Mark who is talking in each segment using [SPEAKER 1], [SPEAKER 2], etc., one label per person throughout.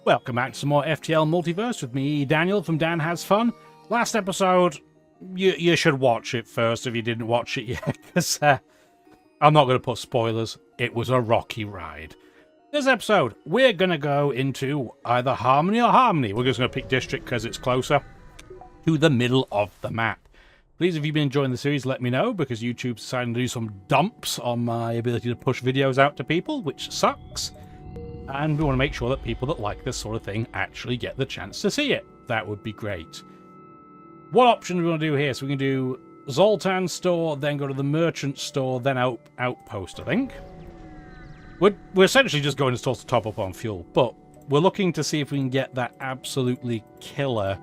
[SPEAKER 1] Welcome back to some more FTL Multiverse with me, Daniel from Dan Has Fun. Last episode, you should watch it first if you didn't watch it yet, because I'm not going to put spoilers. It was a rocky ride. This episode, we're going to go into either Harmony or Harmony. We're just going to pick District because it's closer to the middle of the map. Please, if you've been enjoying the series, let me know, because YouTube's deciding to do some dumps on my ability to push videos out to people, which sucks. And we want to make sure that people that like this sort of thing actually get the chance to see it. That would be great. What option do we want to do here? So we can do Zoltan store, then go to the merchant store, then outpost, I think. We're essentially just going to stores to top up on fuel, but we're looking to see if we can get that absolutely killer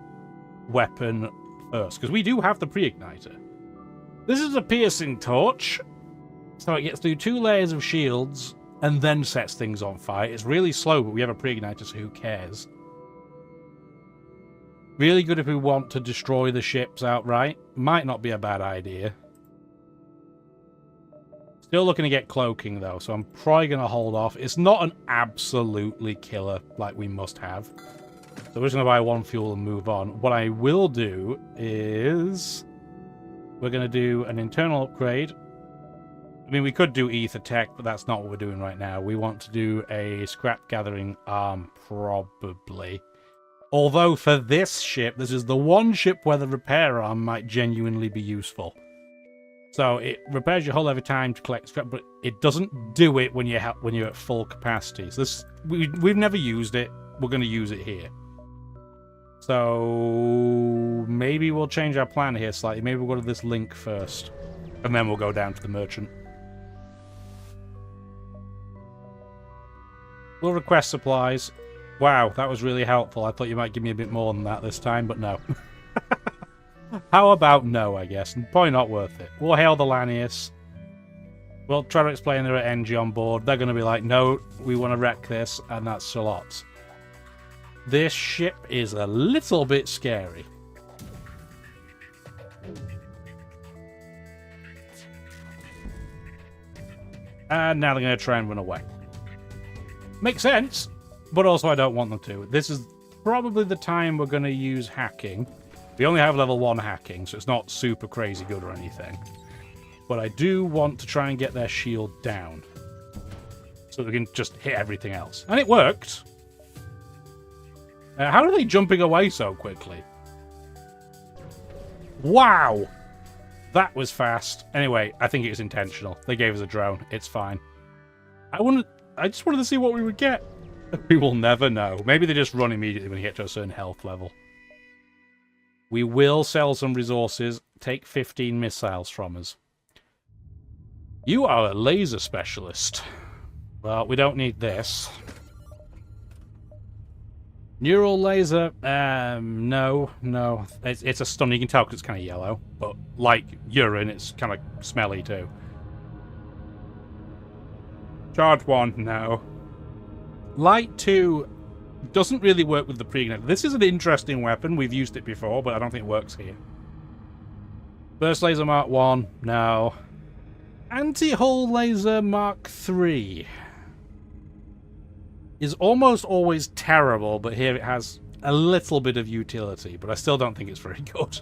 [SPEAKER 1] weapon first, because we do have the pre-igniter. This is a piercing torch, so it gets through 2 layers of shields and then sets things on fire. It's really slow, but we have a pre-igniter, so who cares? Really good if we want to destroy the ships outright. Might not be a bad idea. Still looking to get cloaking, though, so I'm probably going to hold off. It's not an absolutely killer like we must have. So we're just going to buy 1 fuel and move on. What I will do is we're going to do an internal upgrade. I mean, we could do ether tech, but that's not what we're doing right now. We want to do a scrap gathering arm, probably. Although for this ship, this is the one ship where the repair arm might genuinely be useful. So it repairs your hull every time to collect scrap, but it doesn't do it when you're at full capacity. So this we've never used it. We're going to use it here. So maybe we'll change our plan here slightly. Maybe we'll go to this link first, and then we'll go down to the merchant. We'll request supplies. Wow, that was really helpful. I thought you might give me a bit more than that this time, but no. How about no, I guess? Probably not worth it. We'll hail the Lanius. We'll try to explain there are NG on board. They're going to be like, no, we want to wreck this, and that's a lot. This ship is a little bit scary. And now they're going to try and run away. Makes sense, but also I don't want them to. This is probably the time we're going to use hacking. We only have level 1 hacking, so it's not super crazy good or anything. But I do want to try and get their shield down, so we can just hit everything else. And it worked. How are they jumping away so quickly? Wow! That was fast. Anyway, I think it was intentional. They gave us a drone. It's fine. I just wanted to see what we would get. We will never know. Maybe they just run immediately when you get to a certain health level. We will sell some resources. Take 15 missiles from us. You are a laser specialist. Well, we don't need this. Neural laser? No. It's a stun. You can tell because it's kind of yellow. But like urine, it's kind of smelly too. Charge 1, no. Light 2 doesn't really work with the pre-igniter. This is an interesting weapon. We've used it before, but I don't think it works here. Burst laser Mark 1, no. Anti-hull laser Mark 3 is almost always terrible, but here it has a little bit of utility, but I still don't think it's very good.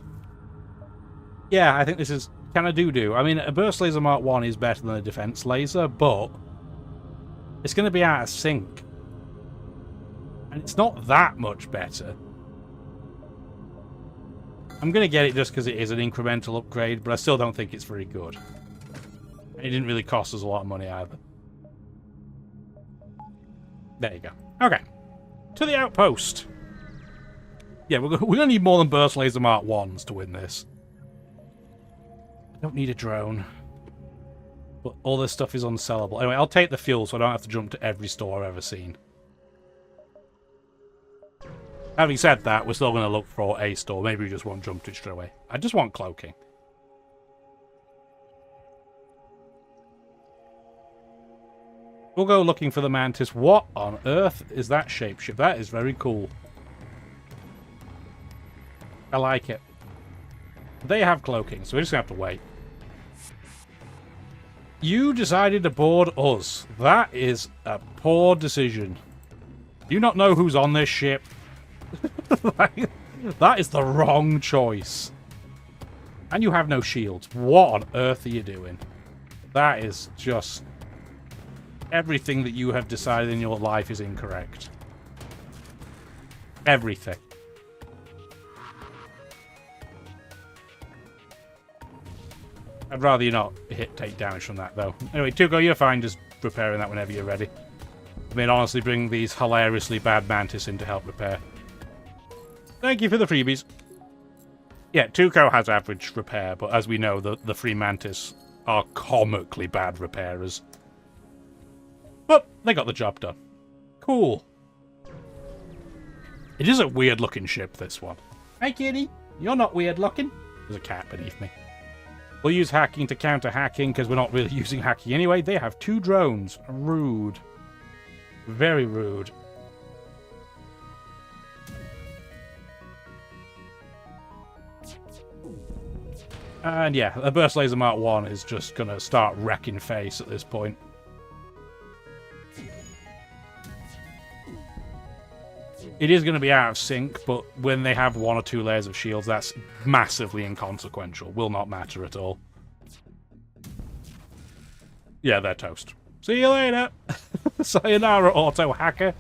[SPEAKER 1] Yeah, I think this is kind of doo-doo. I mean, a burst laser Mark 1 is better than a defense laser, but it's going to be out of sync. And it's not that much better. I'm going to get it just because it is an incremental upgrade, but I still don't think it's very good. It didn't really cost us a lot of money either. There you go. Okay. To the outpost. Yeah, we're going to need more than burst laser Mark 1s to win this. I don't need a drone. But all this stuff is unsellable. Anyway, I'll take the fuel so I don't have to jump to every store I've ever seen. Having said that, we're still going to look for a store. Maybe we just won't jump to it straight away. I just want cloaking. We'll go looking for the mantis. What on earth is that shapeshift? That is very cool. I like it. They have cloaking, so we're just going to have to wait. You decided to board us. That is a poor decision. Do you not know who's on this ship? Like, that is the wrong choice. And you have no shields. What on earth are you doing? That is just... Everything that you have decided in your life is incorrect. Everything. I'd rather you not take damage from that, though. Anyway, Tuco, you're fine just repairing that whenever you're ready. I mean, honestly, bring these hilariously bad mantis in to help repair. Thank you for the freebies. Yeah, Tuco has average repair, but as we know, the free mantis are comically bad repairers. But they got the job done. Cool. It is a weird-looking ship, this one. Hi, kitty. You're not weird-looking. There's a cat beneath me. We'll use hacking to counter hacking, because we're not really using hacking anyway. They have 2 drones. Rude. Very rude. And yeah, a Burst Laser Mark 1 is just going to start wrecking face at this point. It is going to be out of sync, but when they have 1 or 2 layers of shields, that's massively inconsequential. Will not matter at all. Yeah, they're toast. See you later! Sayonara, auto hacker.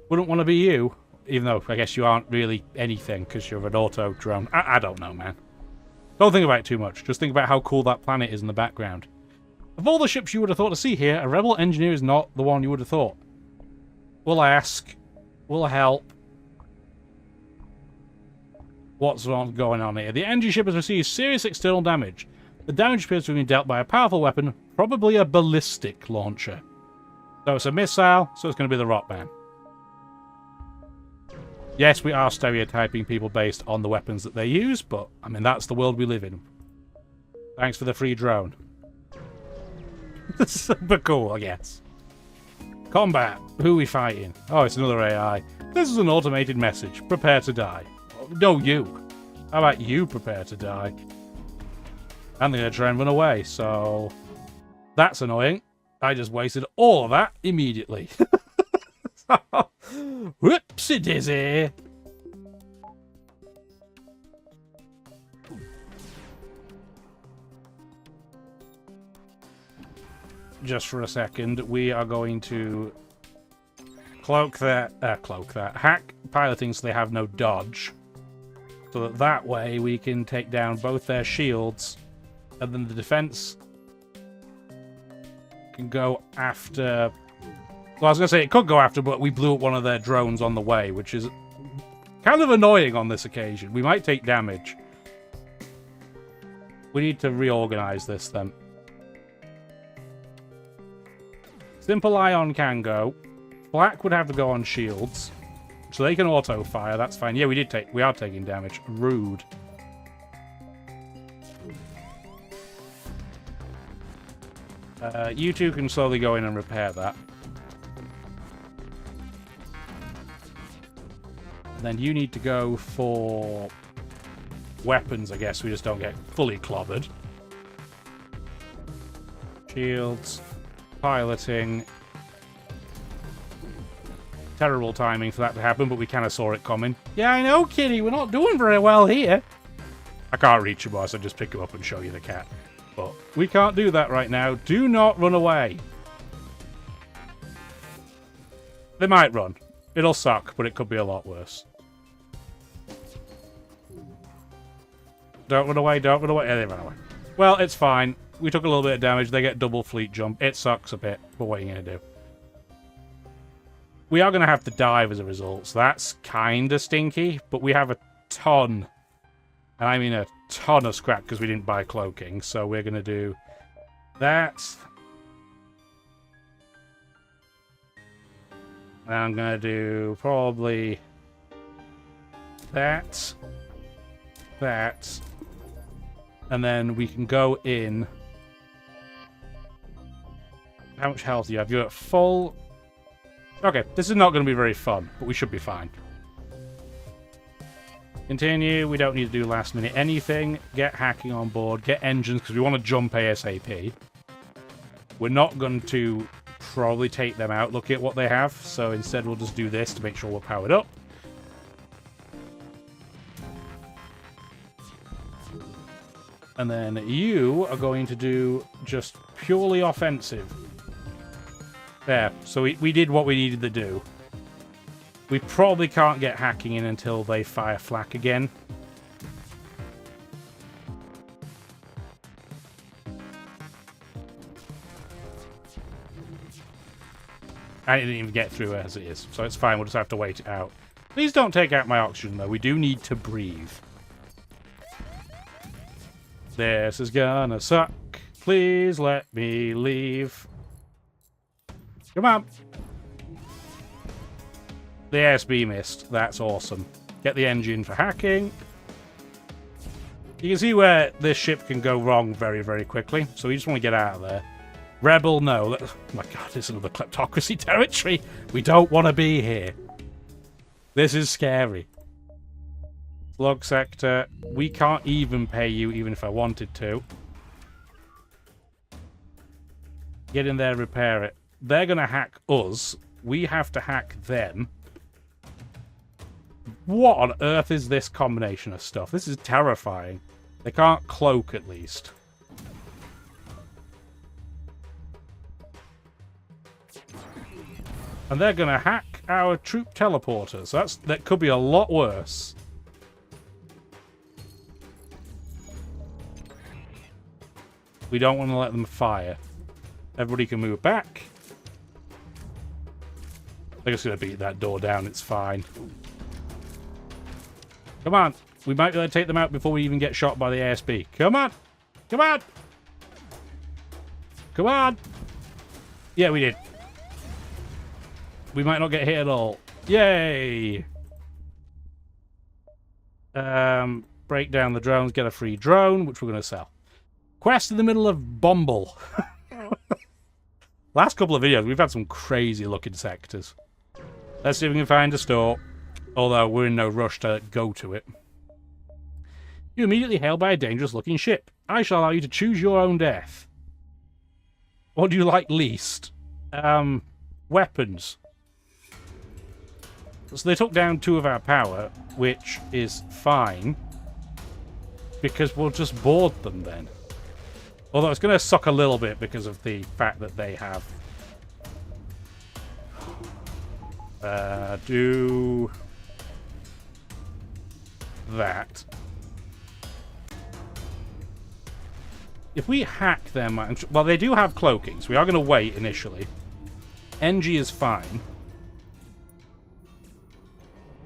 [SPEAKER 1] Wouldn't want to be you. Even though, I guess you aren't really anything, because you're an auto drone. I don't know, man. Don't think about it too much. Just think about how cool that planet is in the background. Of all the ships you would have thought to see here, a rebel engineer is not the one you would have thought. We'll ask. We'll help. What's going on here? The engineer ship has received serious external damage. The damage appears to have been dealt by a powerful weapon, probably a ballistic launcher. So it's a missile, so it's going to be the Rotman. Yes, we are stereotyping people based on the weapons that they use, but, I mean, that's the world we live in. Thanks for the free drone. Super cool, I guess. Combat. Who are we fighting? Oh, it's another AI. This is an automated message. Prepare to die. No, you. How about you prepare to die? And they're going to try and run away, so... That's annoying. I just wasted all of that immediately. Whoopsie-daisy. Just for a second, we are going to hack piloting so they have no dodge. So that way we can take down both their shields, and then the defense can go after... Well, I was going to say it could go after, but we blew up one of their drones on the way, which is kind of annoying on this occasion. We might take damage. We need to reorganize this then. Simple Ion can go. Black would have to go on shields. So they can auto-fire, that's fine. Yeah, we are taking damage. Rude. You two can slowly go in and repair that. Then you need to go for weapons, I guess. We just don't get fully clobbered. Shields. Piloting. Terrible timing for that to happen, but we kind of saw it coming. Yeah, I know, kitty. We're not doing very well here. I can't reach you, boss. I just pick him up and show you the cat. But we can't do that right now. Do not run away. They might run. It'll suck, but it could be a lot worse. Don't run away, don't run away. Yeah, they run away. Well, it's fine. We took a little bit of damage. They get double fleet jump. It sucks a bit, but what are you going to do? We are going to have to dive as a result, so that's kind of stinky, but we have a ton, and I mean a ton of scrap because we didn't buy cloaking, so we're going to do that. And I'm going to do probably that, and then we can go in. How much health do you have? You're at full. Okay, this is not going to be very fun, but we should be fine. Continue. We don't need to do last minute anything. Get hacking on board. Get engines, because we want to jump ASAP. We're not going to probably take them out. Look at what they have. So instead we'll just do this to make sure we're powered up. And then you are going to do just purely offensive. There. So we did what we needed to do. We probably can't get hacking in until they fire flak again. I didn't even get through as it is, so it's fine. We'll just have to wait it out. Please don't take out my oxygen, though. We do need to breathe. This is gonna suck. Please let me leave. Come on. The ASB missed. That's awesome. Get the engine for hacking. You can see where this ship can go wrong very, very quickly. So we just want to get out of there. Rebel, no. Oh my god, it's another kleptocracy territory. We don't want to be here. This is scary. Slug sector. We can't even pay you, even if I wanted to. Get in there, repair it. They're going to hack us. We have to hack them. What on earth is this combination of stuff? This is terrifying. They can't cloak, at least. And they're going to hack our troop teleporters. That could be a lot worse. We don't want to let them fire. Everybody can move back. They're just going to beat that door down. It's fine. Come on. We might be able to take them out before we even get shot by the ASB. Come on. Come on. Come on. Yeah, we did. We might not get hit at all. Yay! Break down the drones, get a free drone, which we're going to sell. Quest in the middle of Bumble. Last couple of videos, we've had some crazy looking sectors. Let's see if we can find a store. Although we're in no rush to go to it. You're immediately hailed by a dangerous looking ship. I shall allow you to choose your own death. What do you like least? Weapons. So they took down 2 of our power, which is fine. Because we'll just board them then. Although it's going to suck a little bit because of the fact that they have... do... that. If we hack them... Well, they do have cloaking, so we are going to wait initially. NG is fine.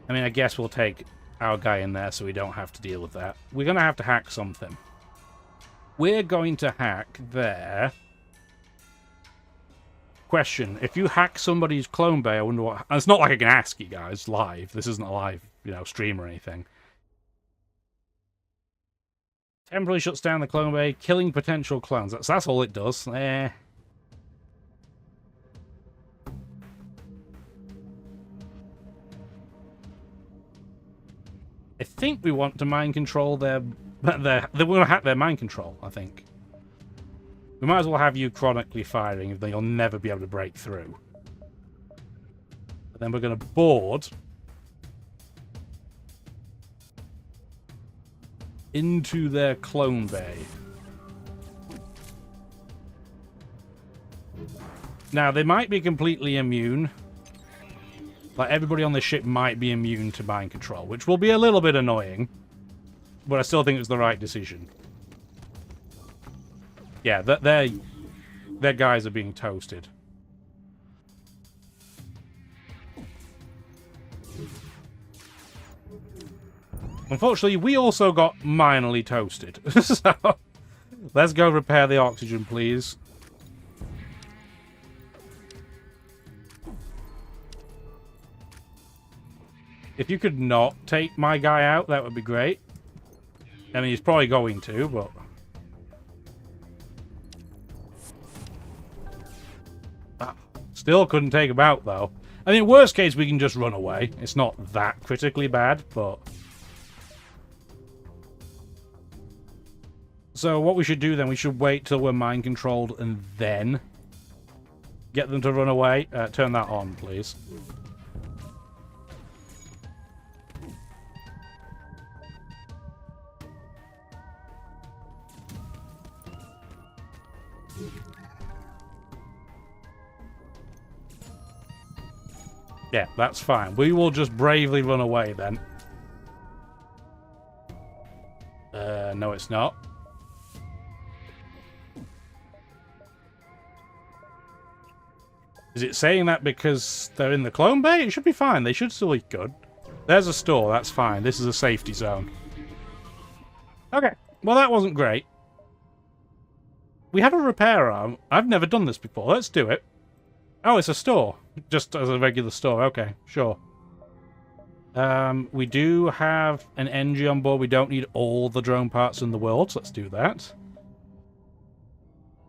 [SPEAKER 1] I mean, I guess we'll take our guy in there so we don't have to deal with that. We're going to have to hack something. We're going to hack their... Question. If you hack somebody's clone bay, I wonder what... And it's not like I can ask you guys live. This isn't a live, stream or anything. Temporarily shuts down the clone bay, killing potential clones. That's all it does. I think we want to mind control they want to hack their mind control, I think. We might as well have you chronically firing, if you'll never be able to break through. But then we're going to board into their clone bay. Now, they might be completely immune. Like, everybody on this ship might be immune to mind control, which will be a little bit annoying. But I still think it's the right decision. Yeah, their guys are being toasted. Unfortunately, we also got minorly toasted. So, let's go repair the oxygen, please. If you could not take my guy out, that would be great. I mean, he's probably going to, but... Still couldn't take him out, though. I mean, worst case, we can just run away. It's not that critically bad, but... So what we should do then, we should wait till we're mind-controlled and then Get them to run away. Turn that on, please. Yeah, that's fine. We will just bravely run away then. No, it's not. Is it saying that because they're in the clone bay? It should be fine. They should still eat good. There's a store. That's fine. This is a safety zone. Okay. Well, that wasn't great. We have a repair arm. I've never done this before. Let's do it. Oh, it's a store. Just as a regular store. Okay, sure. We do have an NG on board. We don't need all the drone parts in the world, so let's do that.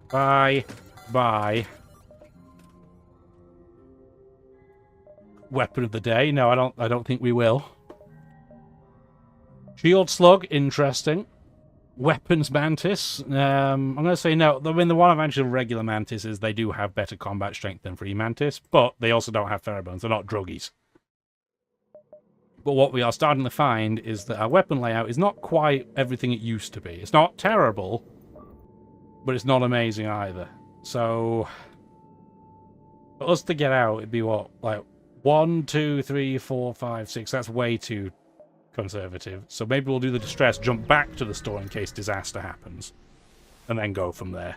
[SPEAKER 1] Bye. Bye. Weapon of the day. No, I don't think we will. Shield slug, interesting. Weapons mantis. I'm going to say no. I mean, the one advantage of regular mantis is they do have better combat strength than free mantis, but they also don't have pheromones. They're not druggies. But what we are starting to find is that our weapon layout is not quite everything it used to be. It's not terrible, but it's not amazing either. So, for us to get out, it'd be what? Like 1, 2, 3, 4, 5, 6. That's way too conservative. So maybe we'll do the distress, jump back to the store in case disaster happens, and then go from there.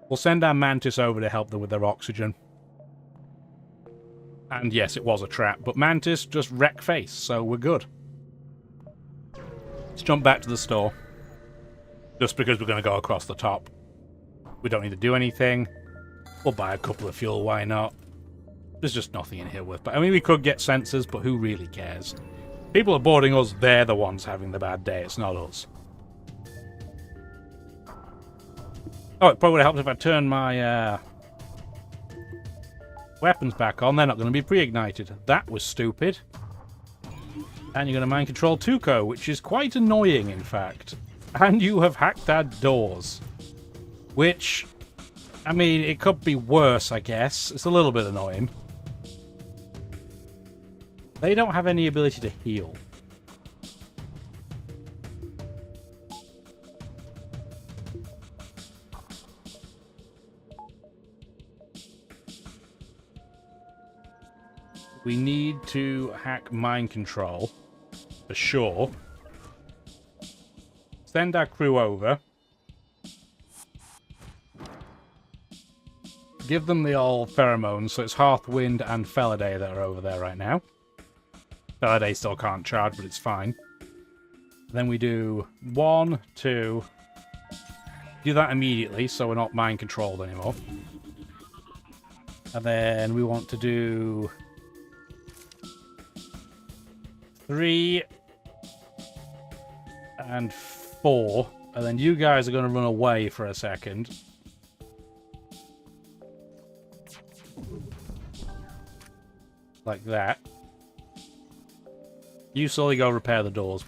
[SPEAKER 1] We'll send our mantis over to help them with their oxygen. And yes, it was a trap, but mantis just wreck face, so we're good. Let's jump back to the store. Just because we're going to go across the top. We don't need to do anything. We'll buy a couple of fuel, why not? There's just nothing in here worth... I mean, we could get sensors, but who really cares? People are boarding us, they're the ones having the bad day, it's not us. Oh, it probably would have helped if I turned my weapons back on. They're not going to be pre-ignited. That was stupid. And you're going to mind control Tuco, which is quite annoying, in fact. And you have hacked our doors. Which, I mean, it could be worse, I guess. It's a little bit annoying. They don't have any ability to heal. We need to hack mind control, for sure. Send our crew over. Give them the old pheromones, so it's Hearthwind and Feladay that are over there right now. Feladay still can't charge, but it's fine. Then we do 1, 2... Do that immediately, so we're not mind controlled anymore. And then we want to do... 3 and 4, and then you guys are going to run away for a second. Like that. You slowly go repair the doors.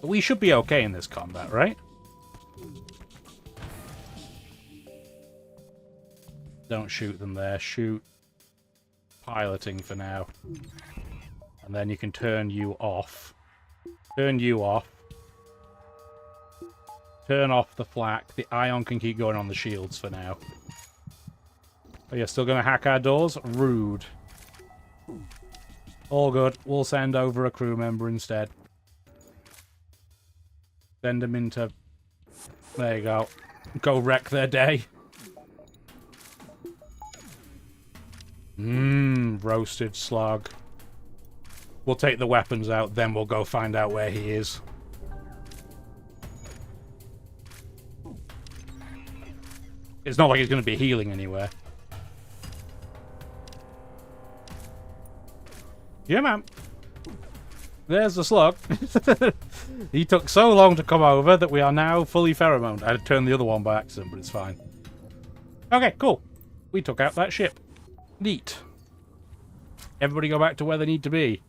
[SPEAKER 1] But we should be okay in this combat, right? Don't shoot them there. Shoot piloting for now. And then you can turn you off. Turn you off. Turn off the flak. The ion can keep going on the shields for now. Oh, you're still going to hack our doors? Rude. All good. We'll send over a crew member instead. Send them into... There you go. Go wreck their day. Roasted slug. We'll take the weapons out, then we'll go find out where he is. It's not like he's going to be healing anywhere. Yeah, man. There's the slug. He took so long to come over that we are now fully pheromoned. I had to turn the other one by accident, but it's fine. Okay, cool. We took out that ship. Neat. Everybody go back to where they need to be.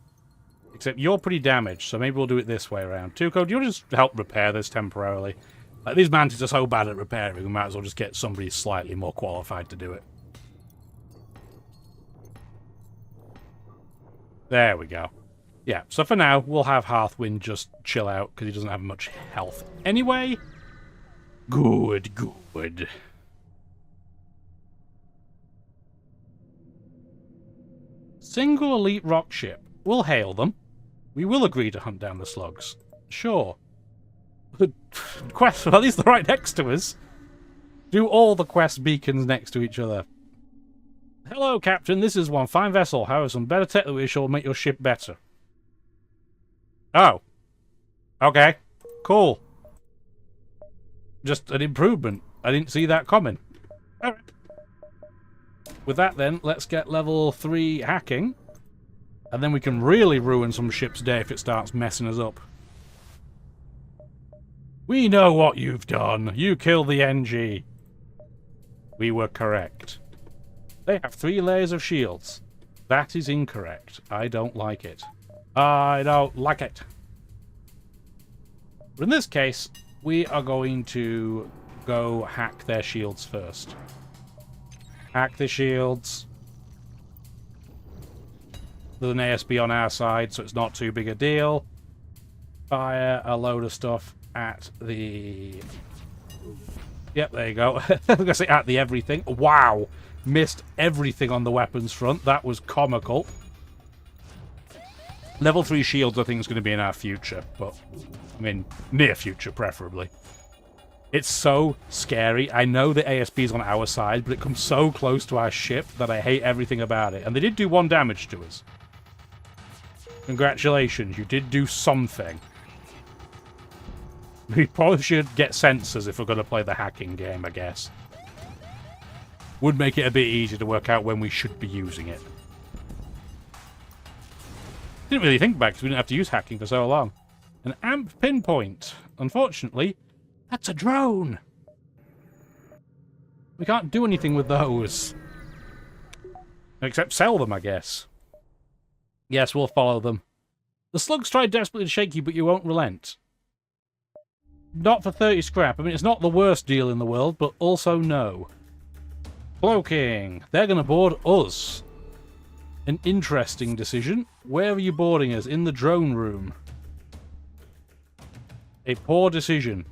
[SPEAKER 1] Except you're pretty damaged, so maybe we'll do it this way around. Tuco, do you want to just help repair this temporarily? Like, these mantis are so bad at repairing, we might as well just get somebody slightly more qualified to do it. There we go. Yeah, so for now, we'll have Hearthwind just chill out, because he doesn't have much health anyway. Good, good. Single elite rock ship. We'll hail them. We will agree to hunt down the slugs. Sure. Quest, well, at least they're right next to us. Do all the quest beacons next to each other. Hello, Captain. This is one fine vessel. However, some better tech that we shall make your ship better. Oh. Okay. Cool. Just an improvement. I didn't see that coming. Alright. With that then, let's get level 3 hacking. And then we can really ruin some ship's day if it starts messing us up. We know what you've done. You killed the NG. We were correct. They have 3 layers of shields. That is incorrect. I don't like it. I don't like it. But in this case, we are going to go hack their shields first. Hack the shields. There's an ASB on our side, so it's not too big a deal. Fire a load of stuff at the... Yep, there you go. I was going to say at the everything. Wow! Missed everything on the weapons front. That was comical. Level 3 shields, I think, is going to be in our future. But, I mean, near future, preferably. It's so scary. I know the ASB is on our side, but it comes so close to our ship that I hate everything about it. And they did do 1 damage to us. Congratulations, you did do something. We probably should get sensors if we're going to play the hacking game, I guess. Would make it a bit easier to work out when we should be using it. Didn't really think back because we didn't have to use hacking for so long. An amp pinpoint. Unfortunately, that's a drone. We can't do anything with those. Except sell them, I guess. Yes, we'll follow them. The slugs try desperately to shake you, but you won't relent. Not for 30 scrap. I mean, it's not the worst deal in the world, but also no. Cloaking. They're going to board us. An interesting decision. Where are you boarding us? In the drone room. A poor decision.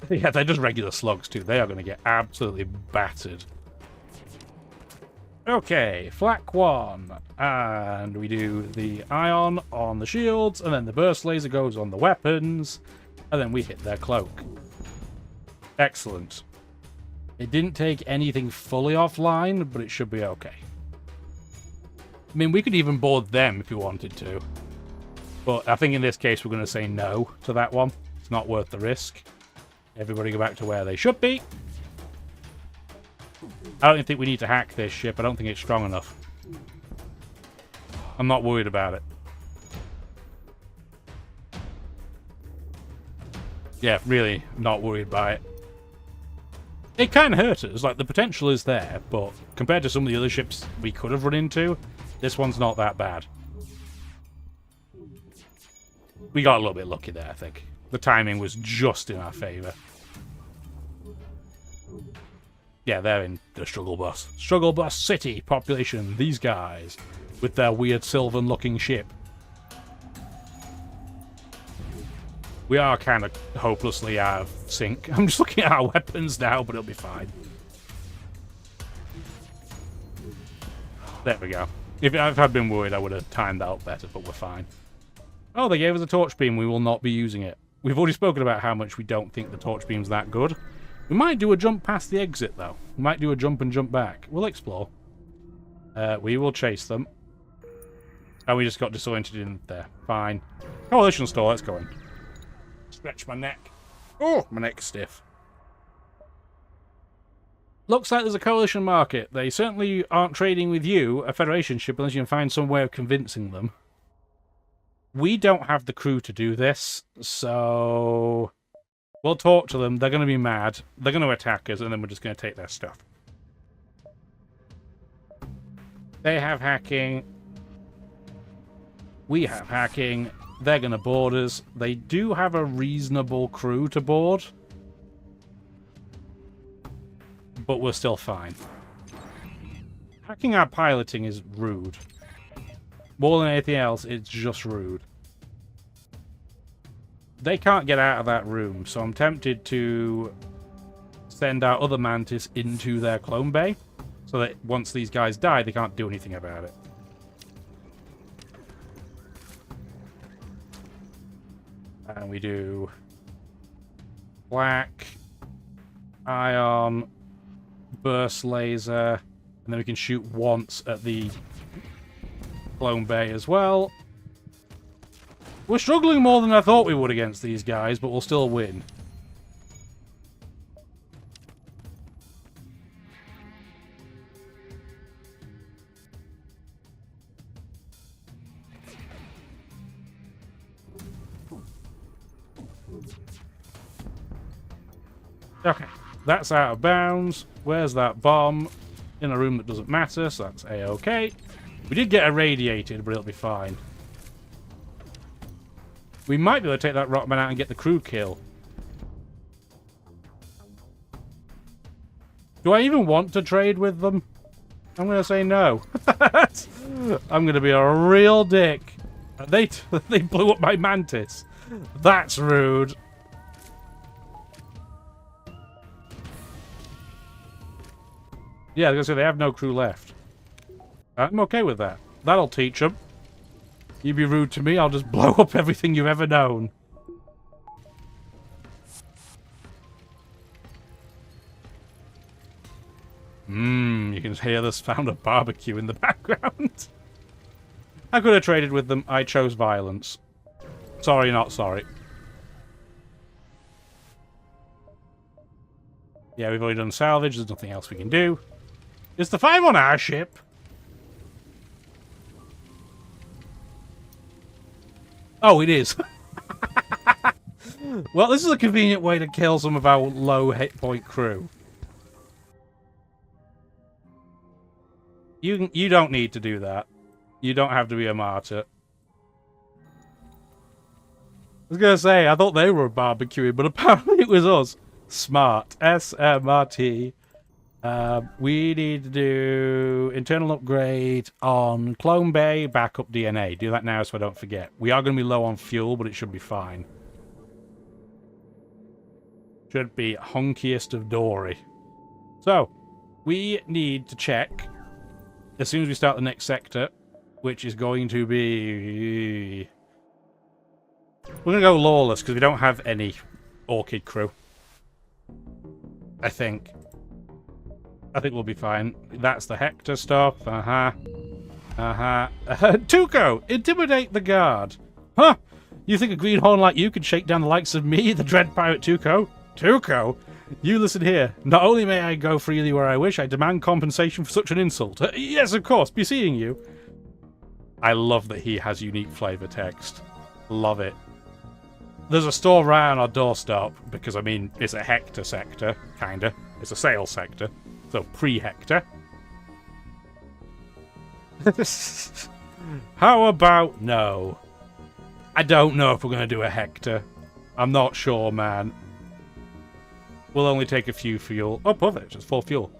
[SPEAKER 1] Yeah, they're just regular slugs too. They are going to get absolutely battered. Okay, flak 1. And we do the ion on the shields, and then the burst laser goes on the weapons, and then we hit their cloak. Excellent. It didn't take anything fully offline, but it should be okay. I mean, we could even board them if we wanted to. But I think in this case we're going to say no to that one. It's not worth the risk. Everybody go back to where they should be. I don't think we need to hack this ship. I don't think it's strong enough. I'm not worried about it. Yeah, really not worried by it. It kind of hurt us. Like, the potential is there, but compared to some of the other ships we could have run into, this one's not that bad. We got a little bit lucky there, I think. The timing was just in our favour. Yeah, they're in the Struggle Bus. Struggle Bus City population. These guys with their weird sylvan-looking ship. We are kind of hopelessly out of sync. I'm just looking at our weapons now, but it'll be fine. There we go. If I'd been worried, I would have timed out better, but we're fine. Oh, they gave us a torch beam. We will not be using it. We've already spoken about how much we don't think the torch beam's that good. We might do a jump past the exit, though. We might do a jump and jump back. We'll explore. We will chase them. And we just got disoriented in there. Fine. Coalition store, let's go in. Stretch my neck. Oh, my neck's stiff. Looks like there's a coalition market. They certainly aren't trading with you, a Federation ship, unless you can find some way of convincing them. We don't have the crew to do this, so we'll talk to them. They're going to be mad. They're going to attack us, and then we're just going to take their stuff. They have hacking. We have hacking. They're going to board us. They do have a reasonable crew to board. But we're still fine. Hacking our piloting is rude. More than anything else, it's just rude. They can't get out of that room, so I'm tempted to send our other Mantis into their clone bay, so that once these guys die, they can't do anything about it. And we do black, ion, burst laser, and then we can shoot once at the clone bay as well. We're struggling more than I thought we would against these guys, but we'll still win. Okay, that's out of bounds. Where's that bomb? In a room that doesn't matter, so that's A-okay. We did get irradiated, but it'll be fine. We might be able to take that Rockman out and get the crew kill. Do I even want to trade with them? I'm going to say no. I'm going to be a real dick. They blew up my Mantis. That's rude. Yeah, I was going to say they have no crew left. I'm okay with that. That'll teach them. You be rude to me, I'll just blow up everything you've ever known. You can hear the sound of barbecue in the background. I could have traded with them. I chose violence. Sorry, not sorry. Yeah, we've already done salvage. There's nothing else we can do. Is the 5 on our ship? Oh, it is. Well, this is a convenient way to kill some of our low hit point crew. You don't need to do that. You don't have to be a martyr. I was going to say, I thought they were barbecuing, but apparently it was us. Smart. S-M-R-T. We need to do internal upgrade on Clone Bay, backup DNA. Do that now so I don't forget. We are going to be low on fuel, but it should be fine. Should be hunkiest of dory. So, we need to check as soon as we start the next sector, which is going to be... We're going to go lawless because we don't have any Orchid crew. I think we'll be fine. That's the Hector stuff. Tuco! Intimidate the guard. Huh? You think a greenhorn like you could shake down the likes of me, the dread pirate Tuco? Tuco? You listen here. Not only may I go freely where I wish, I demand compensation for such an insult. Yes, of course. Be seeing you. I love that he has unique flavor text. Love it. There's a store right on our doorstep, because, I mean, it's a Hector sector, kinda. It's a sales sector. So, pre-Hector. How about no? I don't know if we're going to do a Hector. I'm not sure, man. We'll only take a few fuel. Oh, perfect. Just 4 fuel.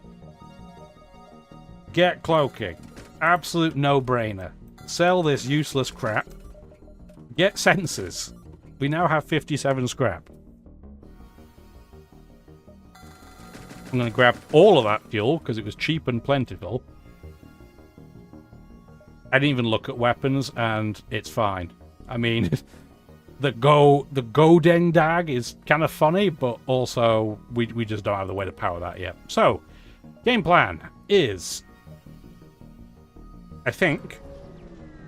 [SPEAKER 1] Get cloaking. Absolute no-brainer. Sell this useless crap. Get sensors. We now have 57 scrap. I'm going to grab all of that fuel because it was cheap and plentiful. I didn't even look at weapons and it's fine. I mean, the Godeng Dag is kind of funny, but also we just don't have the way to power that yet. So, game plan is, I think,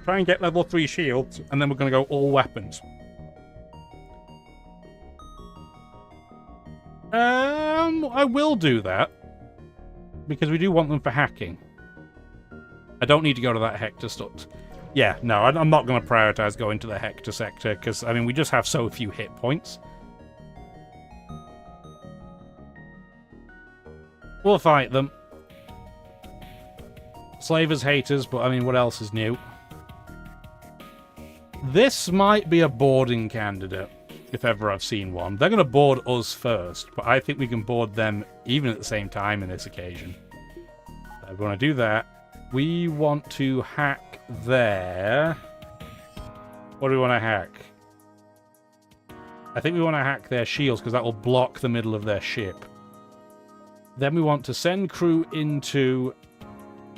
[SPEAKER 1] try and get level 3 shields and then we're going to go all weapons. I will do that because we do want them for hacking. I don't need to go to that Hector stuff. Yeah, no, I'm not going to prioritize going to the Hector sector because, I mean, we just have so few hit points. We'll fight them. Slavers, haters, but I mean, what else is new? This might be a boarding candidate, if ever I've seen one. They're going to board us first, but I think we can board them even at the same time in this occasion. We want to do that. We want to hack their... What do we want to hack? I think we want to hack their shields, because that will block the middle of their ship. Then we want to send crew into...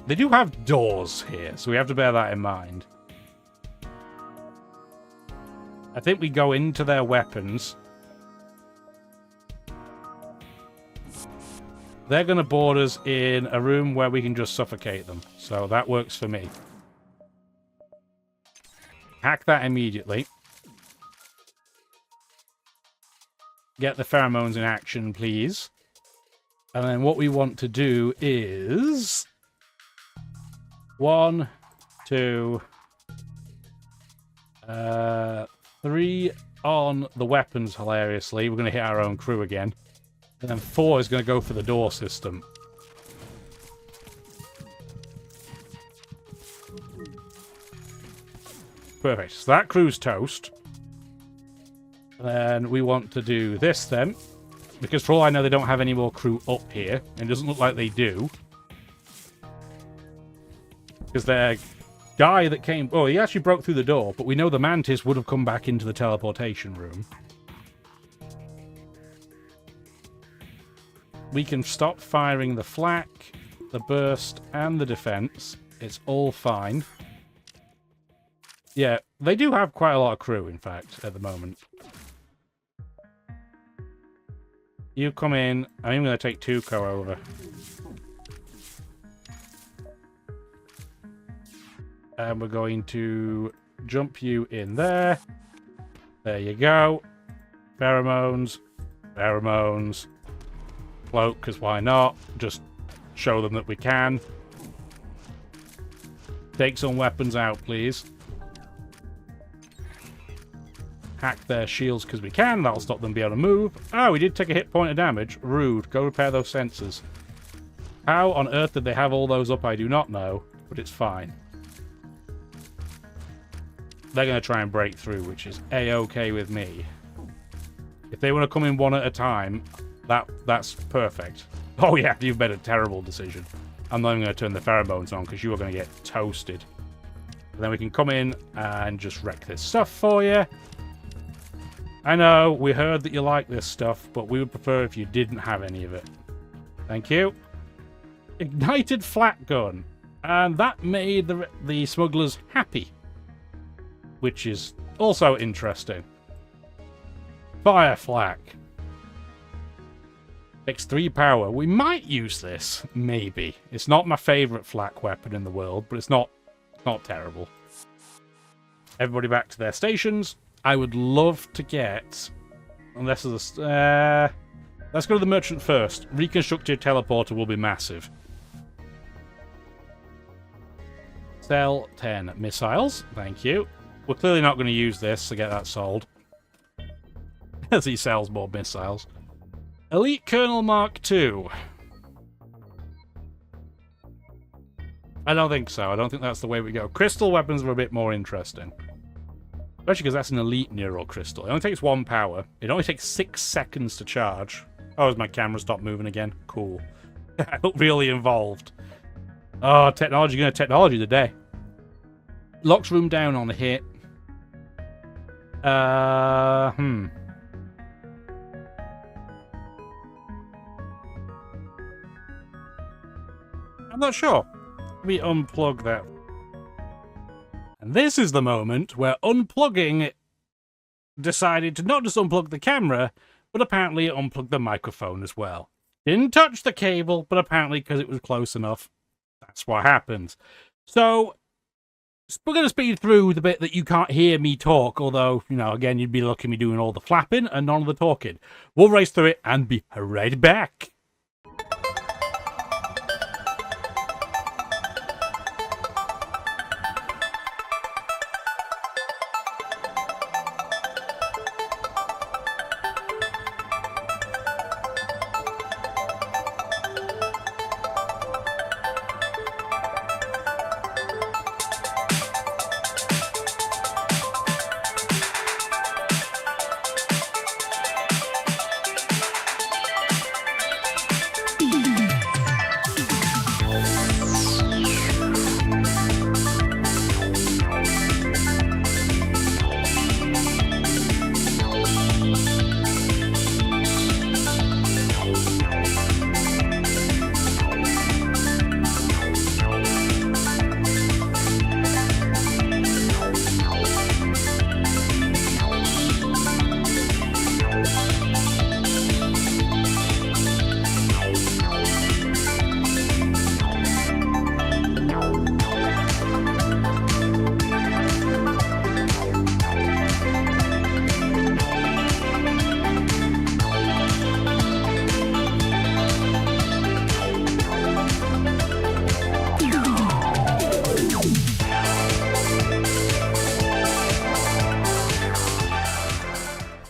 [SPEAKER 1] They do have doors here, so we have to bear that in mind. I think we go into their weapons. They're going to board us in a room where we can just suffocate them. So that works for me. Hack that immediately. Get the pheromones in action, please. And then what we want to do is... 1, 2... 3 on the weapons, hilariously. We're going to hit our own crew again. And then 4 is going to go for the door system. Perfect. So that crew's toast. And then we want to do this then. Because for all I know, they don't have any more crew up here. And it doesn't look like they do. Because their guy that came... Oh, he actually broke through the door. But we know the Mantis would have come back into the teleportation room. We can stop firing the flak, the burst, and the defense. It's all fine. Yeah, they do have quite a lot of crew, in fact, at the moment. You come in. I'm going to take Tuco over. And we're going to jump you in there. There you go. Pheromones. Pheromones. Cloak, because why not? Just show them that we can. Take some weapons out, please. Hack their shields because we can. That'll stop them being able to move. Oh, we did take a hit point of damage. Rude. Go repair those sensors. How on earth did they have all those up? I do not know, but it's fine. They're going to try and break through, which is A-okay with me. If they want to come in one at a time, that's perfect. Oh yeah, you've made a terrible decision. I'm not even going to turn the pheromones on because you are going to get toasted. And then we can come in and just wreck this stuff for you. I know, we heard that you like this stuff, but we would prefer if you didn't have any of it. Thank you. Ignited flat gun. And that made the smugglers happy. Which is also interesting. Fire flak. X3 power. We might use this. Maybe. It's not my favourite flak weapon in the world, but it's not terrible. Everybody back to their stations. I would love to get... Unless there's a... let's go to the merchant first. Reconstructed teleporter will be massive. Sell 10 missiles. Thank you. We're clearly not going to use this to get that sold. As he sells more missiles. Elite Colonel Mark II. I don't think so. I don't think that's the way we go. Crystal weapons are a bit more interesting. Especially because that's an elite neural crystal. It only takes 1 power. It only takes 6 seconds to charge. Oh, has my camera stopped moving again? Cool. I look really involved. Oh, technology gonna technology today. Locks room down on a hit. I'm not sure. Let me unplug that. And this is the moment where unplugging decided to not just unplug the camera, but apparently unplug the microphone as well. Didn't touch the cable, but apparently because it was close enough, that's what happens. So, we're going to speed through the bit that you can't hear me talk, although, you know, again, you'd be looking at me doing all the flapping and none of the talking. We'll race through it and be right back.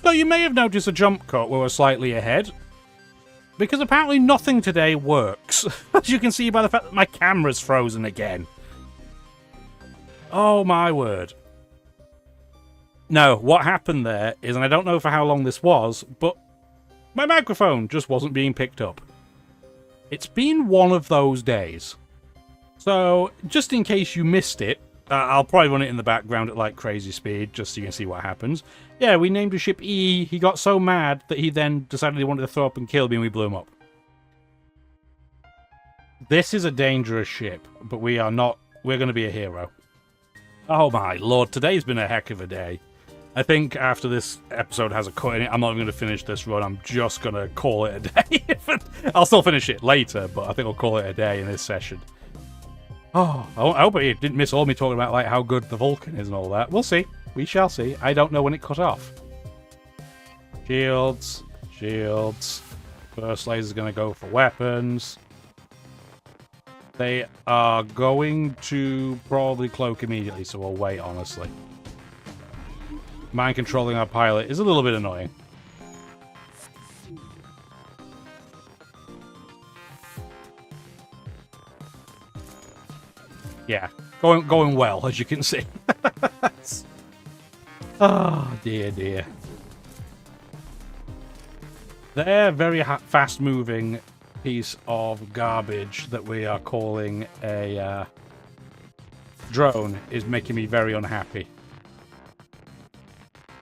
[SPEAKER 1] Though you may have noticed a jump cut where we're slightly ahead. Because apparently nothing today works. As you can see by the fact that my camera's frozen again. Oh my word. No, what happened there is, and I don't know for how long this was, but my microphone just wasn't being picked up. It's been one of those days. So, just in case you missed it, I'll probably run it in the background at like crazy speed, just so you can see what happens. Yeah, we named his ship E. He got so mad that he then decided he wanted to throw up and kill me, and we blew him up. This is a dangerous ship, but we are not... We're going to be a hero. Oh my lord, today's been a heck of a day. I think after this episode has a cut in it, I'm not even going to finish this run. I'm just going to call it a day. I'll still finish it later, but I think I'll call it a day in this session. Oh, I hope you didn't miss all me talking about like how good the Vulcan is and all that. We'll see. We shall see. I don't know when it cut off. Shields. Shields. First laser's going to go for weapons. They are going to probably cloak immediately, so we'll wait, honestly. Mind controlling our pilot is a little bit annoying. Yeah, going well, as you can see. Oh, dear, dear. They're very fast-moving piece of garbage that we are calling a drone is making me very unhappy.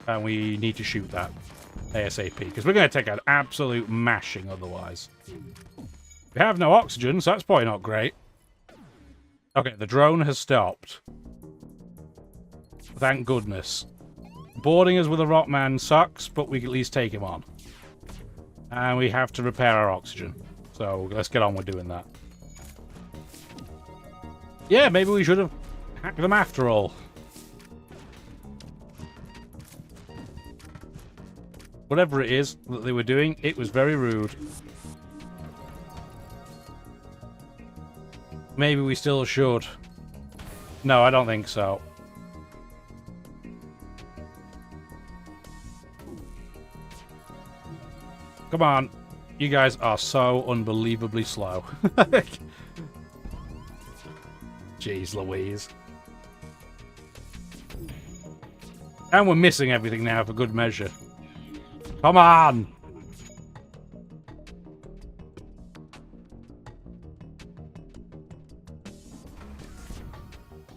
[SPEAKER 1] And we need to shoot that ASAP, because we're going to take an absolute mashing otherwise. We have no oxygen, so that's probably not great. Okay, the drone has stopped. Thank goodness. Boarding us with a Rockman sucks, but we can at least take him on. And we have to repair our oxygen. So let's get on with doing that. Yeah, maybe we should have hacked them after all. Whatever it is that they were doing, it was very rude. Maybe we still should. No, I don't think so. Come on. You guys are so unbelievably slow. Jeez Louise. And we're missing everything now for good measure. Come on!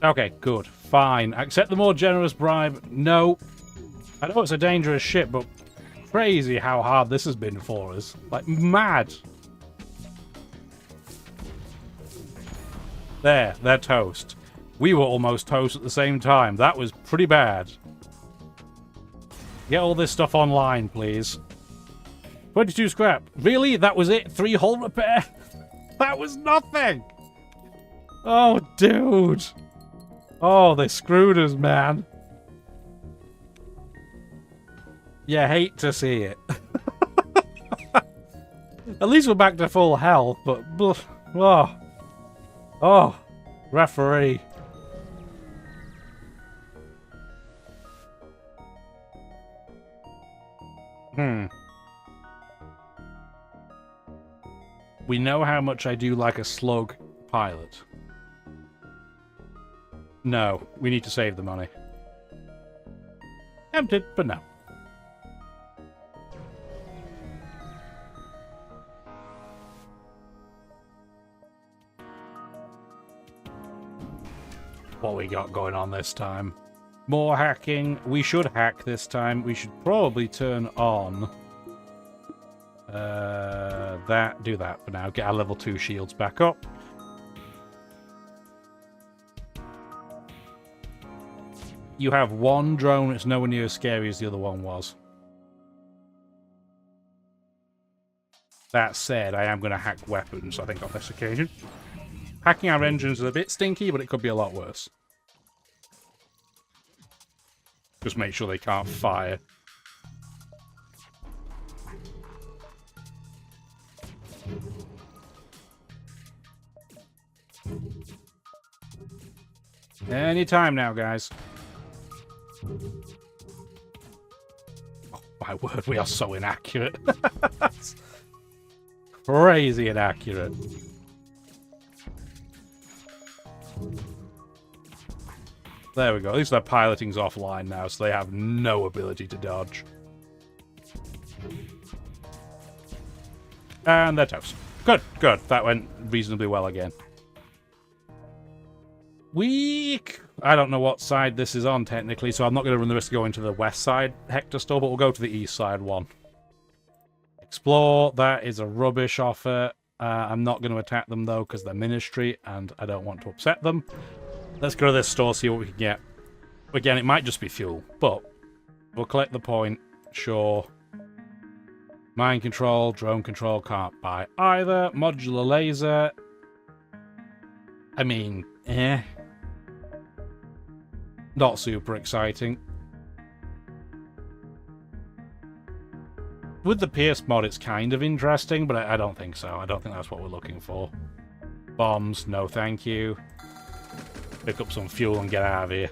[SPEAKER 1] Okay, good. Fine. Accept the more generous bribe. No. I know it's a dangerous ship, but crazy how hard this has been for us. Like, mad. There, they're toast. We were almost toast at the same time. That was pretty bad. Get all this stuff online, please. 22 scrap. Really? That was it? 3 hull repair? That was nothing! Oh, dude. Oh, they screwed us, man. You hate to see it. At least we're back to full health, but... Oh. Oh. Referee. We know how much I do like a slug pilot. No, we need to save the money. Tempted, but no. What we got going on this time? More hacking. We should hack this time. We should probably turn on that. Do that for now. Get our level 2 shields back up. You have one drone that's nowhere near as scary as the other one was. That said, I am going to hack weapons, I think, on this occasion. Hacking our engines is a bit stinky, but it could be a lot worse. Just make sure they can't fire. Any time now, guys. Oh, my word, we are so inaccurate. That's crazy inaccurate. There we go. At least their piloting's offline now, so they have no ability to dodge. And they're toast. Good, good. That went reasonably well again. I don't know what side this is on, technically, so I'm not going to run the risk of going to the west side Hector store, but we'll go to the east side one. Explore. That is a rubbish offer. I'm not going to attack them, though, because they're ministry, and I don't want to upset them. Let's go to this store, see what we can get. Again, it might just be fuel, but we'll collect the point. Sure. Mind control, drone control, can't buy either. Modular laser. I mean, not super exciting. With the Pierce mod, it's kind of interesting, but I don't think so. I don't think that's what we're looking for. Bombs, no thank you. Pick up some fuel and get out of here.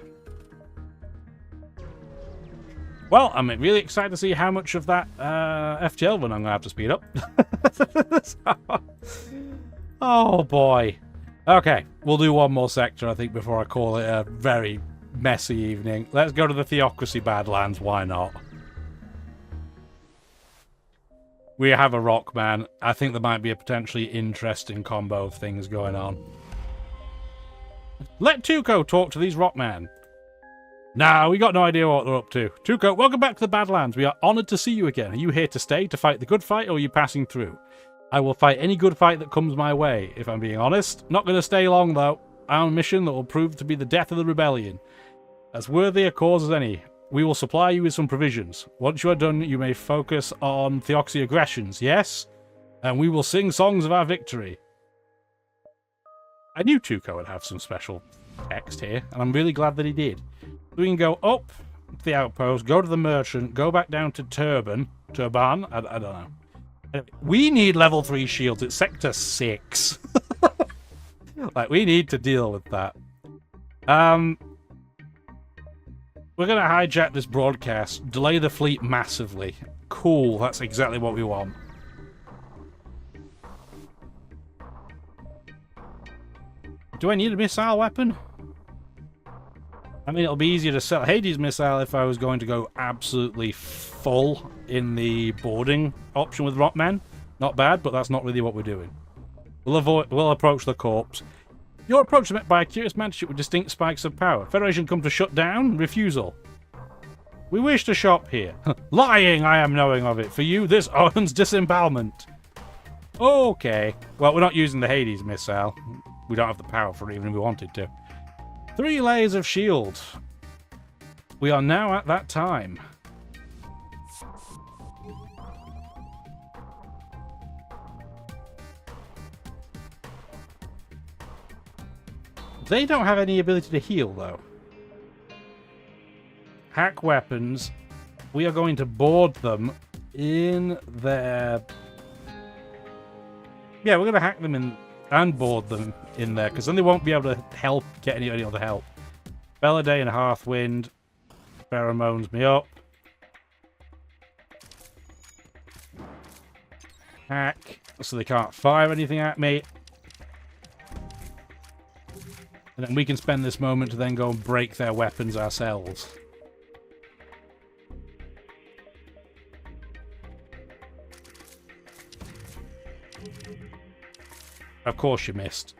[SPEAKER 1] Well, I'm really excited to see how much of that FTL run I'm going to have to speed up. Oh, boy. Okay, we'll do one more sector, I think, before I call it a very messy evening. Let's go to the Theocracy Badlands. Why not? We have a Rockman. I think there might be a potentially interesting combo of things going on. Let Tuco talk to these Rockmen. Nah, we got no idea what they're up to. Tuco, welcome back to the Badlands. We are honoured to see you again. Are you here to stay, to fight the good fight, or are you passing through? I will fight any good fight that comes my way, if I'm being honest. Not going to stay long, though. I'm on a mission that will prove to be the death of the rebellion. As worthy a cause as any. We will supply you with some provisions. Once you are done, you may focus on Theocracy aggressions, yes? And we will sing songs of our victory. I knew Tuco would have some special text here, and I'm really glad that he did. We can go up to the outpost, go to the merchant, go back down to Turban, I don't know. We need level 3 shields. It's sector 6. Like, we need to deal with that. We're going to hijack this broadcast, delay the fleet massively. Cool, that's exactly what we want. Do I need a missile weapon? I mean, it'll be easier to sell Hades missile if I was going to go absolutely full in the boarding option with Rockman. Not bad, but that's not really what we're doing. We'll approach the corpse. Your approach is met by a curious manship with distinct spikes of power. Federation come to shut down? Refusal. We wish to shop here. Lying, I am knowing of it. For you, this owns disembowelment. Okay. Well, we're not using the Hades missile. We don't have the power for it, even if we wanted to. 3 layers of shield. We are now at that time. They don't have any ability to heal, though. Hack weapons. We are going to board them in their... Yeah, we're going to hack them in and board them in there, because then they won't be able to help get any other help. Belladay and Hearthwind. Pheromones me up. Hack, so they can't fire anything at me. And then we can spend this moment to then go and break their weapons ourselves. Of course you missed.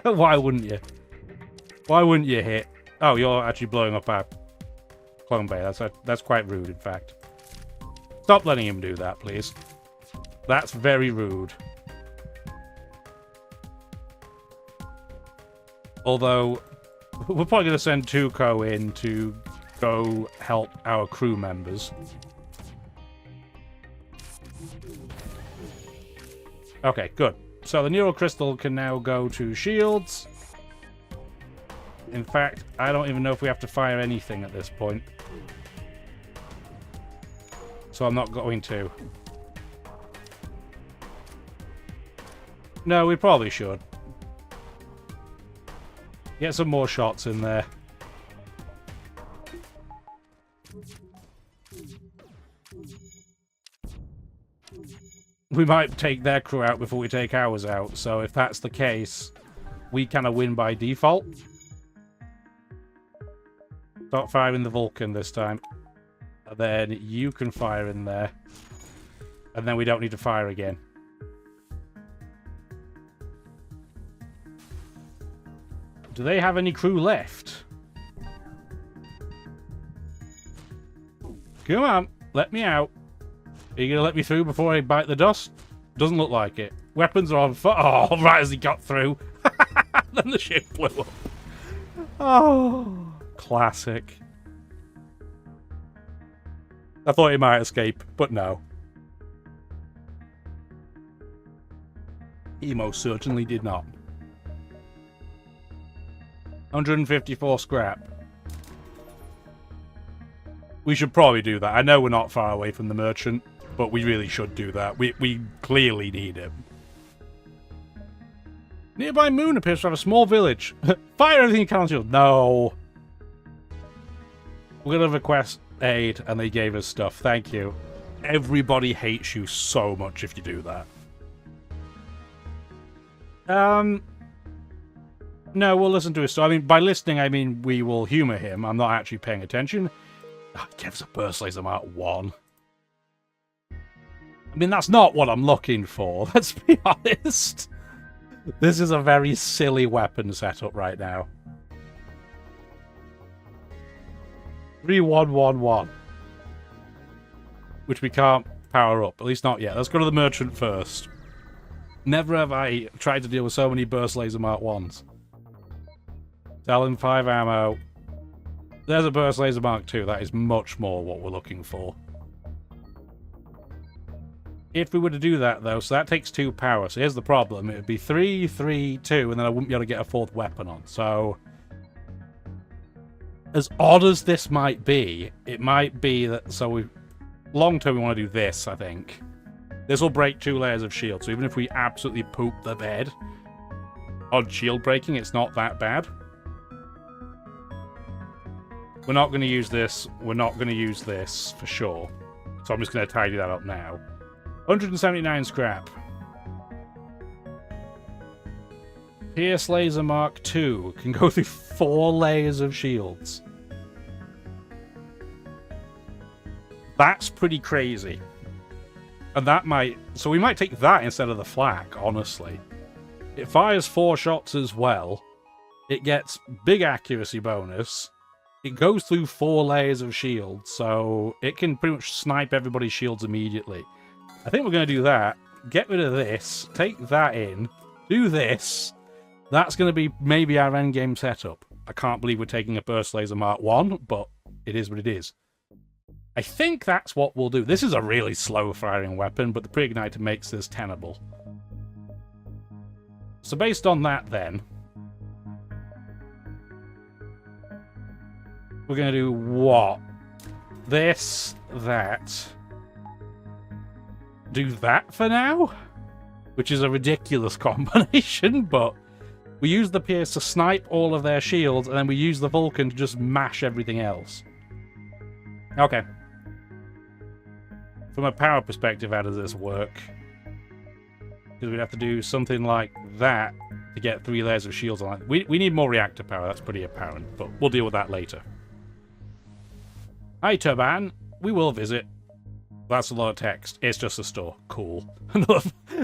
[SPEAKER 1] Why wouldn't you? Why wouldn't you hit? Oh, you're actually blowing up our clone bay. That's quite rude, in fact. Stop letting him do that, please. That's very rude. Although, we're probably going to send Tuco in to go help our crew members. Okay, good. So the Neural Crystal can now go to shields. In fact, I don't even know if we have to fire anything at this point. So I'm not going to. No, we probably should. Get some more shots in there. we might take their crew out before we take ours out. So if that's the case, we kind of win by default. Start firing the Vulcan this time. And then you can fire in there. And then we don't need to fire again. Do they have any crew left? Come on, let me out. Are you going to let me through before I bite the dust? Doesn't look like it. Weapons are on fire. Oh, right as he got through. Then the ship blew up. Oh, classic. I thought he might escape, but no. He most certainly did not. 154 scrap. We should probably do that. I know we're not far away from the merchant, but we really should do that. We clearly need it. Nearby moon appears to have a small village. Fire everything you can on shield. No. We're going to request aid, and they gave us stuff. Thank you. Everybody hates you so much if you do that. No, we'll listen to his story. I mean, by listening, I mean we will humor him. I'm not actually paying attention. Oh, it gives a burst laser Mark 1. I mean, that's not what I'm looking for, let's be honest. This is a very silly weapon setup right now. 3111. Which we can't power up, at least not yet. Let's go to the merchant first. Never have I tried to deal with so many burst laser Mark 1s. Talon 5 ammo. There's a burst laser Mark 2. That is much more what we're looking for. If we were to do that, though, so that takes 2 power. So here's the problem. It would be 3, 3, 2, and then I wouldn't be able to get a 4th weapon on. So, as odd as this might be, it might be that... So, long term, we want to do this, I think. This will break 2 layers of shield. So even if we absolutely poop the bed on shield breaking, it's not that bad. We're not going to use this. We're not going to use this for sure. So I'm just going to tidy that up now. 179 scrap. Pierce Laser Mark 2 can go through 4 layers of shields. That's pretty crazy. And that might... So we might take that instead of the flak, honestly. It fires 4 shots as well. It gets big accuracy bonus. It goes through 4 layers of shields, so it can pretty much snipe everybody's shields immediately. I think we're going to do that. Get rid of this. Take that in. Do this. That's going to be maybe our endgame setup. I can't believe we're taking a Burst Laser Mark 1, but it is what it is. I think that's what we'll do. This is a really slow-firing weapon, but the pre-igniter makes this tenable. So based on that, then, we're going to do what? This, that. Do that for now? Which is a ridiculous combination, but we use the Pierce to snipe all of their shields, and then we use the Vulcan to just mash everything else. Okay. From a power perspective, how does this work? Because we'd have to do something like that to get 3 layers of shields on it. We need more reactor power, that's pretty apparent, but we'll deal with that later. Hi, Turban. We will visit. That's a lot of text. It's just a store. Cool.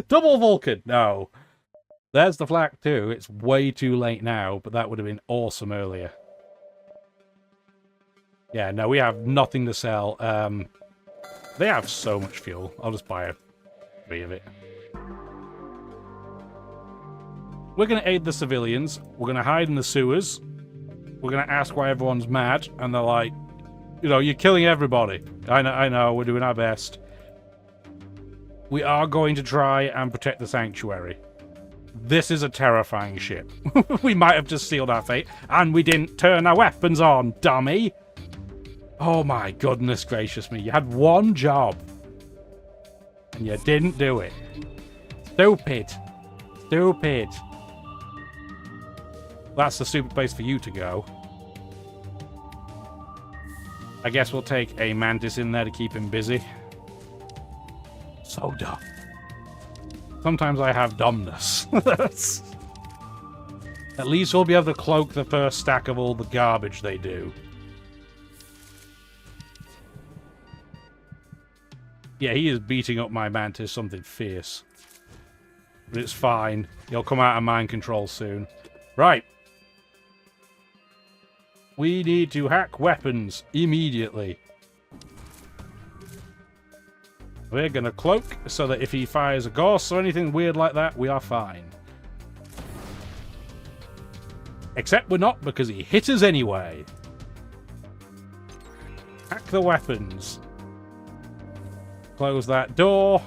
[SPEAKER 1] Double Vulcan! No. There's the flak too. It's way too late now, but that would have been awesome earlier. Yeah, no, we have nothing to sell. They have so much fuel. I'll just buy 3 of it. We're going to aid the civilians. We're going to hide in the sewers. We're going to ask why everyone's mad. And they're like, you know, you're killing everybody. I know, we're doing our best. We are going to try and protect the sanctuary. This is a terrifying ship. We might have just sealed our fate, and we didn't turn our weapons on, dummy. Oh my goodness gracious me. You had one job, and you didn't do it. Stupid. Stupid. That's the stupid place for you to go. I guess we'll take a Mantis in there to keep him busy. So dumb. Sometimes I have dumbness. At least we'll be able to cloak the first stack of all the garbage they do. Yeah, he is beating up my mantis something fierce. But it's fine. He'll come out of mind control soon. Right. We need to hack weapons immediately. We're going to cloak so that if he fires a ghost or anything weird like that, we are fine. Except we're not, because he hit us anyway. Hack the weapons. Close that door.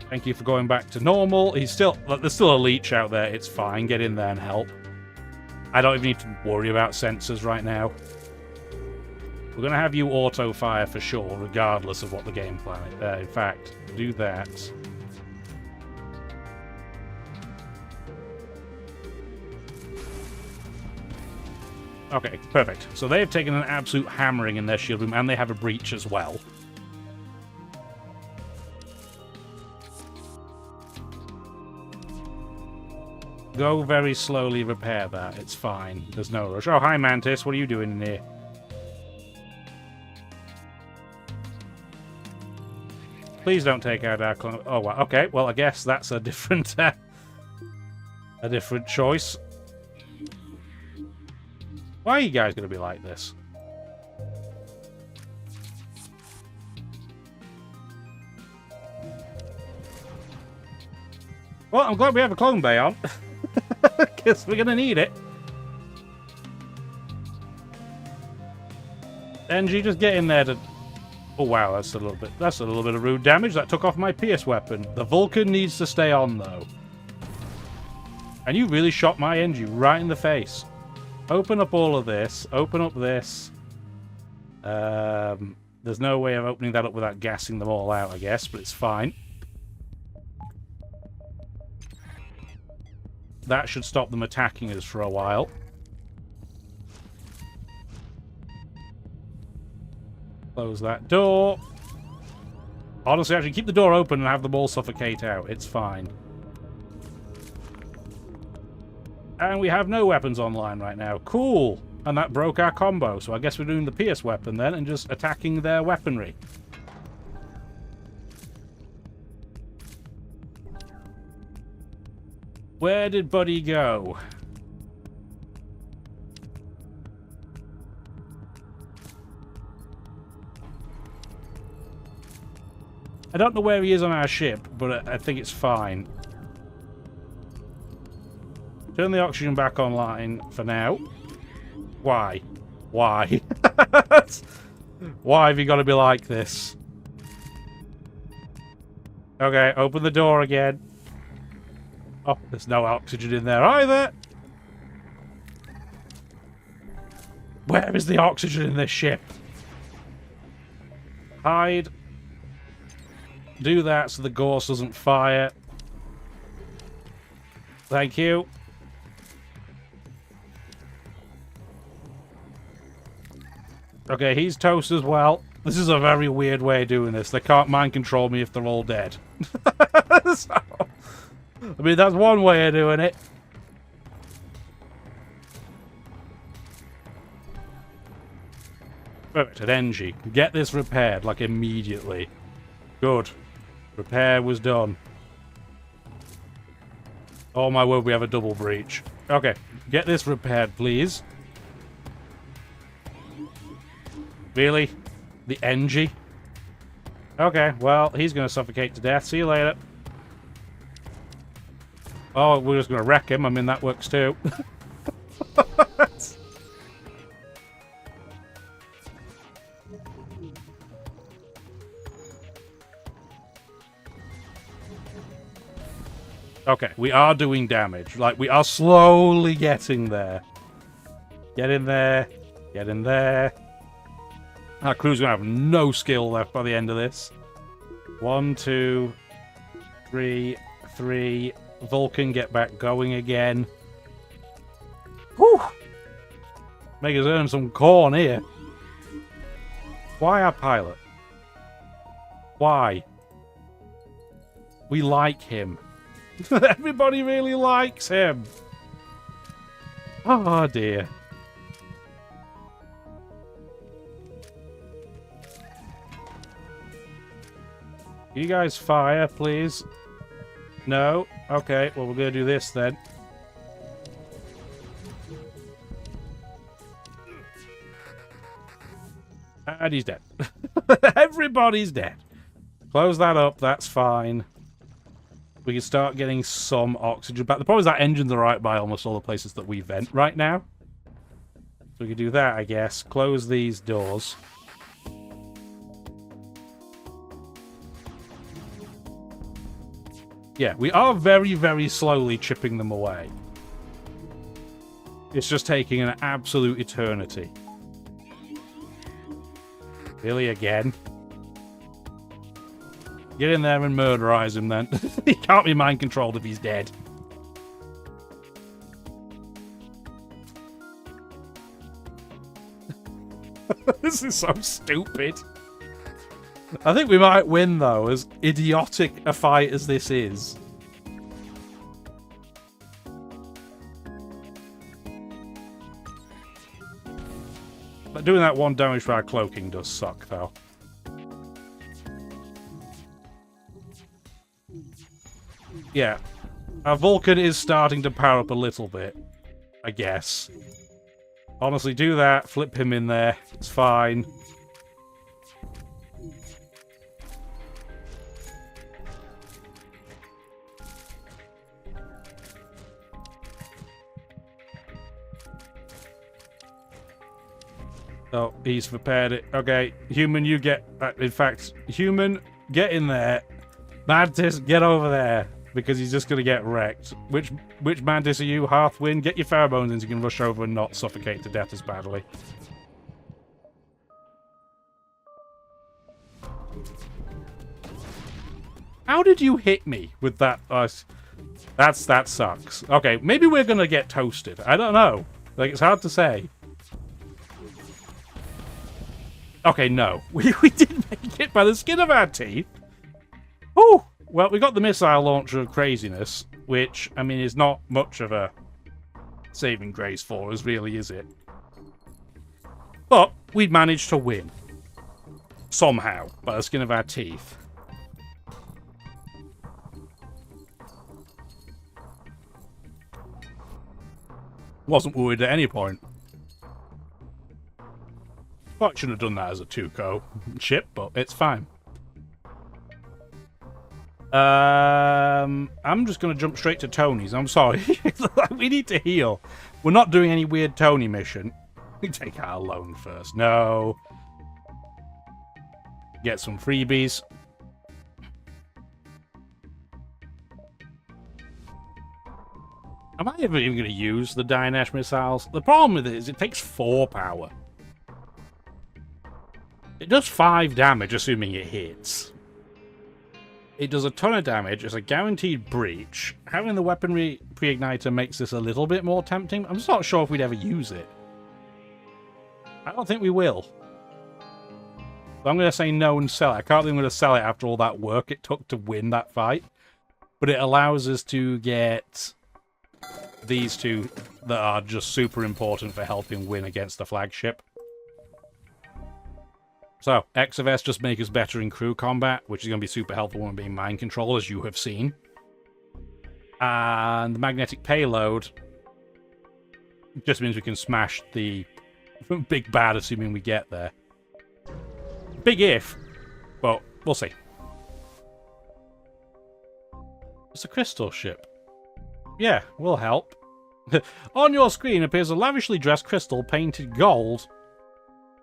[SPEAKER 1] Thank you for going back to normal. There's still a leech out there. It's fine. Get in there and help. I don't even need to worry about sensors right now. We're going to have you auto-fire for sure, regardless of what the game plan is. In fact, do that. Okay, perfect. So they've taken an absolute hammering in their shield room, and they have a breach as well. Go very slowly, repair that. It's fine. There's no rush. Oh, hi, Mantis. What are you doing in here? Please don't take out our clone. Oh, wow. Okay. Well, I guess that's a different, a different choice. Why are you guys going to be like this? Well, I'm glad we have a clone bay on. Because we're going to need it. NG, just get in there to... Oh, wow, that's a little bit of rude damage. That took off my Pierce weapon. The Vulcan needs to stay on, though. And you really shot my NG right in the face. Open up all of this. Open up this. There's no way of opening that up without gassing them all out, I guess, but it's fine. That should stop them attacking us for a while. Close that door. Honestly, actually, keep the door open and have them all suffocate out. It's fine. And we have no weapons online right now. Cool. And that broke our combo. So I guess we're doing the Pierce weapon then and just attacking their weaponry. Where did Buddy go? I don't know where he is on our ship, but I think it's fine. Turn the oxygen back online for now. Why? Why? Why have you got to be like this? Okay, open the door again. Oh, there's no oxygen in there either. Where is the oxygen in this ship? Hide. Do that so the ghost doesn't fire. Thank you. Okay, he's toast as well. This is a very weird way of doing this. They can't mind control me if they're all dead. So, I mean, that's one way of doing it. Perfect, NG. Get this repaired, like, immediately. Good. Repair was done. Oh my word, we have a double breach. Okay, get this repaired, please. Really? The NG? Okay, well, he's going to suffocate to death. See you later. Oh, we're just going to wreck him. I mean, that works too. Okay, we are doing damage. Like, we are slowly getting there. Get in there. Get in there. Our crew's going to have no skill left by the end of this. 1, 2, 3, 3. Vulcan, get back going again. Whew! Make us earn some corn here. Why our pilot? Why? We like him. Everybody really likes him. Oh, dear. You guys fire, please. No? Okay, well, we're going to do this then. And he's dead. Everybody's dead. Close that up, that's fine. We can start getting some oxygen back. The problem is that engines are right by almost all the places that we vent right now. So we can do that, I guess. Close these doors. Yeah, we are very, very slowly chipping them away. It's just taking an absolute eternity. Really, again? Get in there and murderize him, then. He can't be mind-controlled if he's dead. This is so stupid. I think we might win, though, as idiotic a fight as this is. But doing that one damage for our cloaking does suck, though. Yeah. Our Vulcan is starting to power up a little bit, I guess. Honestly, do that. Flip him in there. It's fine. Oh, he's prepared it. Okay, human, you get... in fact, human, get in there. Mantis, get over there. Because he's just going to get wrecked. Which Mantis are you, Hearthwind? Get your pheromones in so you can rush over and not suffocate to death as badly. How did you hit me with that? That sucks. Okay, maybe we're going to get toasted. I don't know. Like, it's hard to say. Okay, no. We did make it by the skin of our teeth. Oh! Well, we got the missile launcher of craziness, which, I mean, is not much of a saving grace for us, really, is it? But we managed to win. Somehow, by the skin of our teeth. Wasn't worried at any point. Well, I shouldn't have done that as a Tuco ship, but it's fine. I'm just going to jump straight to Tony's. I'm sorry. We need to heal. We're not doing any weird Tony mission. We take our loan first. No. Get some freebies. Am I ever even going to use the Dinesh missiles? The problem with it is it takes 4 power. It does 5 damage, assuming it hits. It does a ton of damage. It's a guaranteed breach. Having the weaponry pre-igniter makes this a little bit more tempting. I'm just not sure if we'd ever use it. I don't think we will. So I'm going to say no and sell it. I can't think I'm going to sell it after all that work it took to win that fight. But it allows us to get these two that are just super important for helping win against the flagship. So, X of S just make us better in crew combat, which is going to be super helpful when being mind control, as you have seen. And the magnetic payload just means we can smash the big bad, assuming we get there. Big if, but we'll see. It's a crystal ship. Yeah, will help. On your screen appears a lavishly dressed crystal painted gold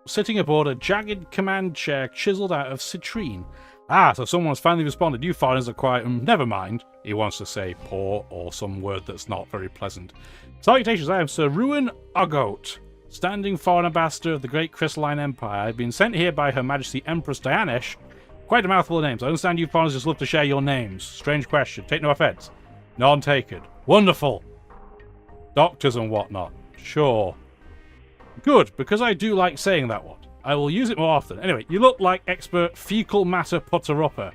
[SPEAKER 1] sitting aboard a jagged command chair chiseled out of citrine. Ah, so someone's finally responded. You foreigners are quite... never mind. He wants to say poor or some word that's not very pleasant. Salutations, I am Sir Ruin Ogoat, standing foreign ambassador of the Great Crystalline Empire. I've been sent here by Her Majesty Empress Dianesh. Quite a mouthful of names. I understand you foreigners just love to share your names. Strange question. Take no offense. None taken. Wonderful. Doctors and whatnot. Sure. Good, because I do like saying that one. I will use it more often. Anyway, you look like expert fecal matter putter-upper.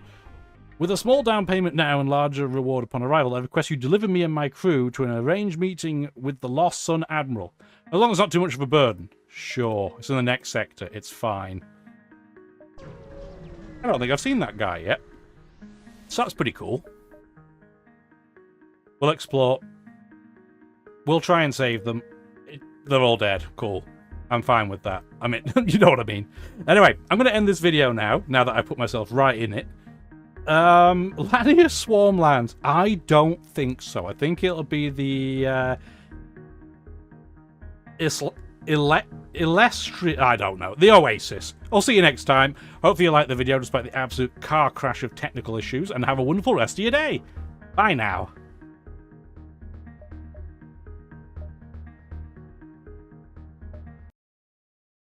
[SPEAKER 1] With a small down payment now and larger reward upon arrival, I request you deliver me and my crew to an arranged meeting with the Lost Sun Admiral. As long as it's not too much of a burden. Sure, it's in the next sector. It's fine. I don't think I've seen that guy yet. So that's pretty cool. We'll explore. We'll try and save them. They're all dead. Cool. I'm fine with that. I mean, you know what I mean. Anyway, I'm going to end this video now that I put myself right in it. Lania Swarmlands. I don't think so. I think it'll be the I don't know. The Oasis. I'll see you next time. Hopefully you liked the video despite the absolute car crash of technical issues, and have a wonderful rest of your day. Bye now.